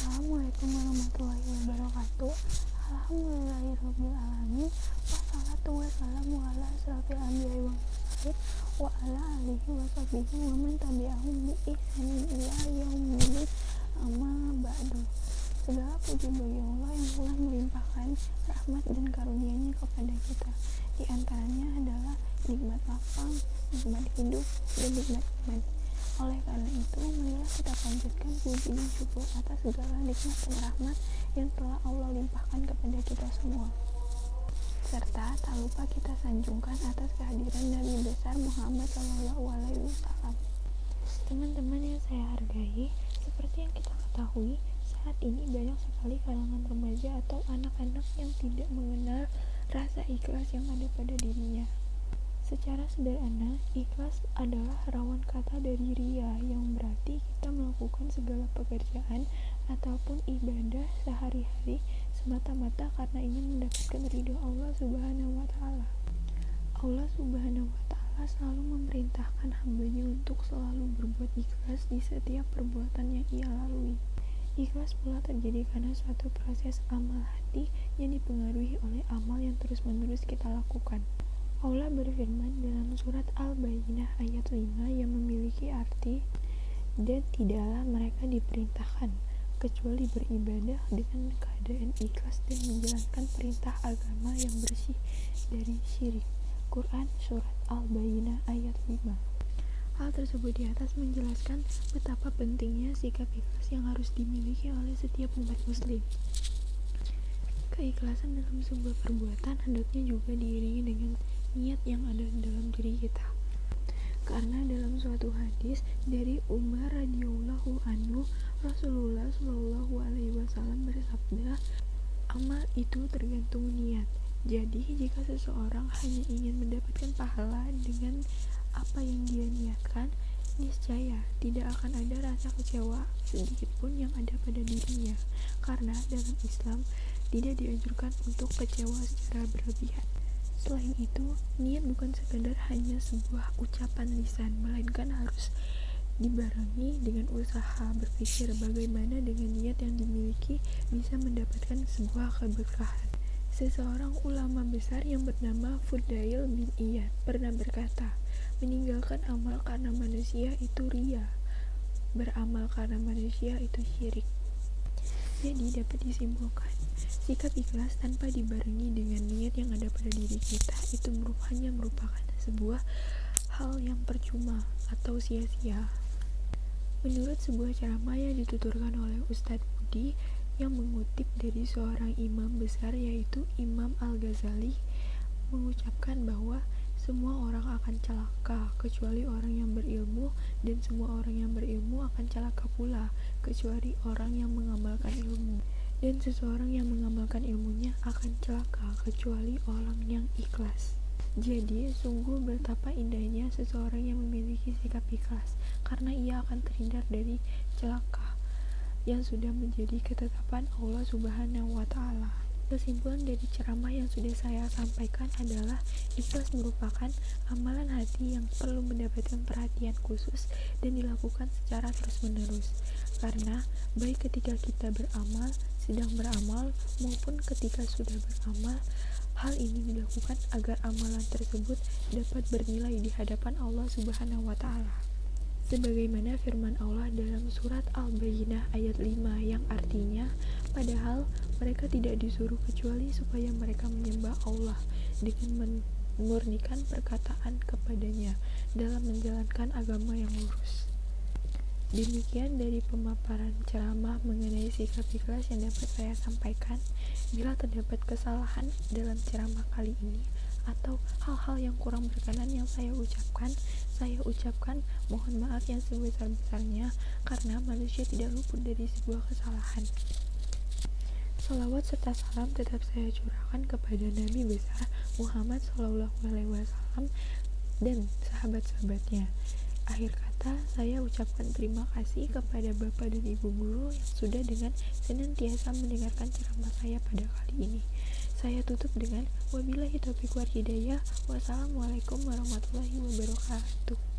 Assalamualaikum warahmatullahi wabarakatuh. Alhamdulillahirrabbilalamin. Wassalatu wassalamu ala asrofil anbiya'i wal mursalin wa ala alihi wa sahbihi wa man tabi'ahum bi ihsanin ila yaumil amma ba'du. Segala puji bagi Allah yang telah melimpahkan rahmat dan karunia-Nya kepada kita. Di antaranya adalah nikmat lapang, nikmat hidup, dan nikmat iman. Oleh karena itu, marilah kita panjatkan puji dan syukur atas segala nikmat dan rahmat yang telah Allah limpahkan kepada kita semua. Serta tak lupa kita sanjungkan atas kehadiran Nabi besar Muhammad SAW. Teman-teman yang saya hargai, seperti yang kita ketahui, saat ini banyak sekali kalangan remaja atau anak-anak yang tidak mengenal rasa ikhlas yang ada pada dirinya. Secara sederhana, ikhlas adalah rawan kata dari riya, yang berarti kita melakukan segala pekerjaan ataupun ibadah sehari-hari semata-mata karena ingin mendapatkan ridho Allah Subhanahu wa Ta'ala. Allah Subhanahu wa Ta'ala selalu memerintahkan hamba-Nya untuk selalu berbuat ikhlas di setiap perbuatan yang ia lalui. Ikhlas pula terjadi karena suatu proses amal hati yang dipengaruhi oleh amal yang terus-menerus kita lakukan. Allah berfirman dalam surat Al-Bayyinah ayat 5 yang memiliki arti, dan tidaklah mereka diperintahkan kecuali beribadah dengan keadaan ikhlas dan menjalankan perintah agama yang bersih dari syirik. Quran surat Al-Bayyinah ayat 5. Hal tersebut di atas menjelaskan betapa pentingnya sikap ikhlas yang harus dimiliki oleh setiap umat muslim. Keikhlasan dalam sebuah perbuatan hendaknya juga diiringi dengan niat yang ada dalam diri kita. Karena dalam suatu hadis dari Umar radhiyallahu anhu, Rasulullah shallallahu alaihi wasallam bersabda, amal itu tergantung niat. Jadi jika seseorang hanya ingin mendapatkan pahala dengan apa yang dia niatkan, niscaya tidak akan ada rasa kecewa sedikit pun yang ada pada dirinya. Karena dalam Islam tidak dianjurkan untuk kecewa secara berlebihan. Selain itu, niat bukan sekadar hanya sebuah ucapan lisan, melainkan harus dibarengi dengan usaha berpikir bagaimana dengan niat yang dimiliki bisa mendapatkan sebuah keberkahan. Seseorang ulama besar yang bernama Fudail bin Iyad pernah berkata, meninggalkan amal karena manusia itu riya, beramal karena manusia itu syirik. Jadi dapat disimpulkan, sikap ikhlas tanpa dibarengi dengan niat yang ada pada diri kita itu hanya merupakan sebuah hal yang percuma atau sia-sia. Menurut sebuah ceramah yang dituturkan oleh Ustadz Budi yang mengutip dari seorang imam besar yaitu Imam Al-Ghazali, mengucapkan bahwa semua orang akan celaka kecuali orang yang berilmu, dan semua orang yang berilmu akan celaka pula kecuali orang yang mengamalkan ilmu, dan seseorang yang mengamalkan ilmunya akan celaka kecuali orang yang ikhlas. Jadi sungguh betapa indahnya seseorang yang memiliki sikap ikhlas, karena ia akan terhindar dari celaka yang sudah menjadi ketetapan Allah Subhanahu wa Ta'ala. Kesimpulan dari ceramah yang sudah saya sampaikan adalah ikhlas merupakan amalan hati yang perlu mendapatkan perhatian khusus dan dilakukan secara terus-menerus. Karena baik ketika kita beramal, sedang beramal, maupun ketika sudah beramal, hal ini dilakukan agar amalan tersebut dapat bernilai di hadapan Allah Subhanahu wa Ta'ala. Sebagaimana firman Allah dalam surat Al-Bayyinah ayat 5 yang artinya, padahal mereka tidak disuruh kecuali supaya mereka menyembah Allah dengan memurnikan perkataan kepadanya dalam menjalankan agama yang lurus. Demikian dari pemaparan ceramah mengenai sikap ikhlas yang dapat saya sampaikan. Bila terdapat kesalahan dalam ceramah kali ini atau hal-hal yang kurang berkenan yang saya ucapkan mohon maaf yang sebesar-besarnya, karena manusia tidak luput dari sebuah kesalahan. Salawat serta salam tetap saya curahkan kepada Nabi besar Muhammad SAW dan sahabat-sahabatnya. Akhir kata, saya ucapkan terima kasih kepada Bapak dan Ibu Guru yang sudah dengan senantiasa mendengarkan ceramah saya pada kali ini. Saya tutup dengan wabillahi taufiq wal hidayah. Wassalamualaikum warahmatullahi wabarakatuh.